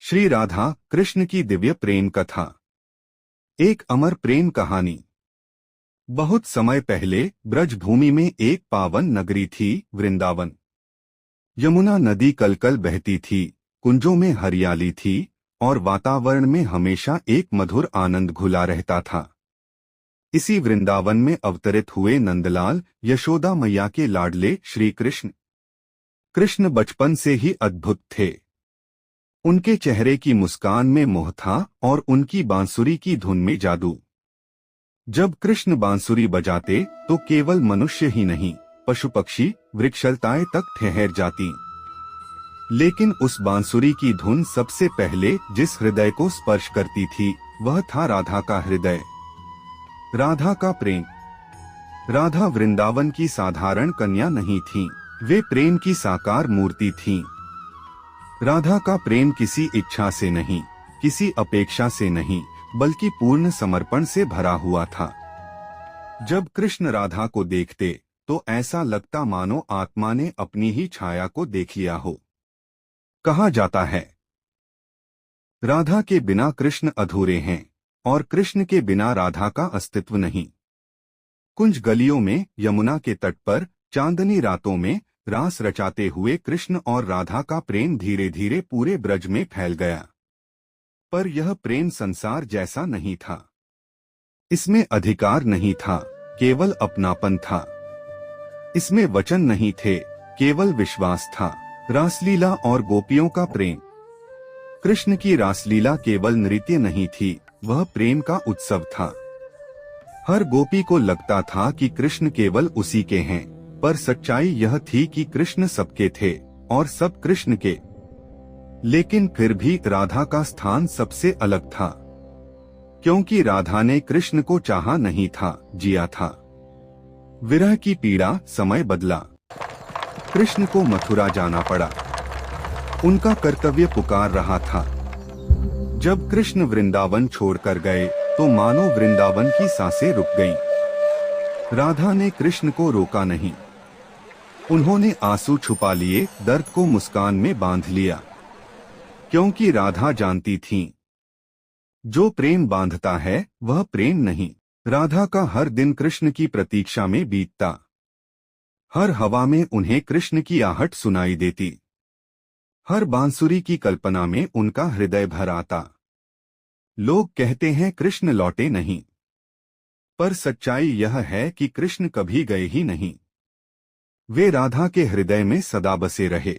श्री राधा कृष्ण की दिव्य प्रेम कथा। एक अमर प्रेम कहानी। बहुत समय पहले ब्रजभूमि में एक पावन नगरी थी, वृंदावन। यमुना नदी कलकल बहती थी, कुंजों में हरियाली थी और वातावरण में हमेशा एक मधुर आनंद घुला रहता था। इसी वृंदावन में अवतरित हुए नंदलाल, यशोदा मैया के लाडले श्री कृष्ण। कृष्ण बचपन से ही अद्भुत थे। उनके चेहरे की मुस्कान में मोह था और उनकी बांसुरी की धुन में जादू। जब कृष्ण बांसुरी बजाते तो केवल मनुष्य ही नहीं, पशु पक्षी वृक्षलताएं तक ठहर जाती। लेकिन उस बांसुरी की धुन सबसे पहले जिस हृदय को स्पर्श करती थी वह था राधा का हृदय। राधा का प्रेम। राधा वृंदावन की साधारण कन्या नहीं थीं, वे प्रेम की साकार मूर्ति थीं। राधा का प्रेम किसी इच्छा से नहीं, किसी अपेक्षा से नहीं, बल्कि पूर्ण समर्पण से भरा हुआ था। जब कृष्ण राधा को देखते तो ऐसा लगता मानो आत्मा ने अपनी ही छाया को देख लिया हो। कहा जाता है, राधा के बिना कृष्ण अधूरे हैं और कृष्ण के बिना राधा का अस्तित्व नहीं। कुंज गलियों में, यमुना के तट पर, चांदनी रातों में रास रचाते हुए कृष्ण और राधा का प्रेम धीरे धीरे पूरे ब्रज में फैल गया। पर यह प्रेम संसार जैसा नहीं था। इसमें अधिकार नहीं था, केवल अपनापन था। इसमें वचन नहीं थे, केवल विश्वास था। रासलीला और गोपियों का प्रेम। कृष्ण की रासलीला केवल नृत्य नहीं थी, वह प्रेम का उत्सव था। हर गोपी को लगता था कि कृष्ण केवल उसी के हैं, पर सच्चाई यह थी कि कृष्ण सबके थे और सब कृष्ण के। लेकिन फिर भी राधा का स्थान सबसे अलग था, क्योंकि राधा ने कृष्ण को चाहा नहीं था, जिया था। विरह की पीड़ा, समय बदला। कृष्ण को मथुरा जाना पड़ा। उनका कर्तव्य पुकार रहा था। जब कृष्ण वृंदावन छोड़कर गए तो मानो वृंदावन की सांसें रुक गईं। राधा ने कृष्ण को रोका नहीं। उन्होंने आंसू छुपा लिए, दर्द को मुस्कान में बांध लिया, क्योंकि राधा जानती थीं, जो प्रेम बांधता है वह प्रेम नहीं। राधा का हर दिन कृष्ण की प्रतीक्षा में बीतता। हर हवा में उन्हें कृष्ण की आहट सुनाई देती। हर बांसुरी की कल्पना में उनका हृदय भर आता। लोग कहते हैं कृष्ण लौटे नहीं, पर सच्चाई यह है कि कृष्ण कभी गए ही नहीं। वे राधा के हृदय में सदा बसे रहे।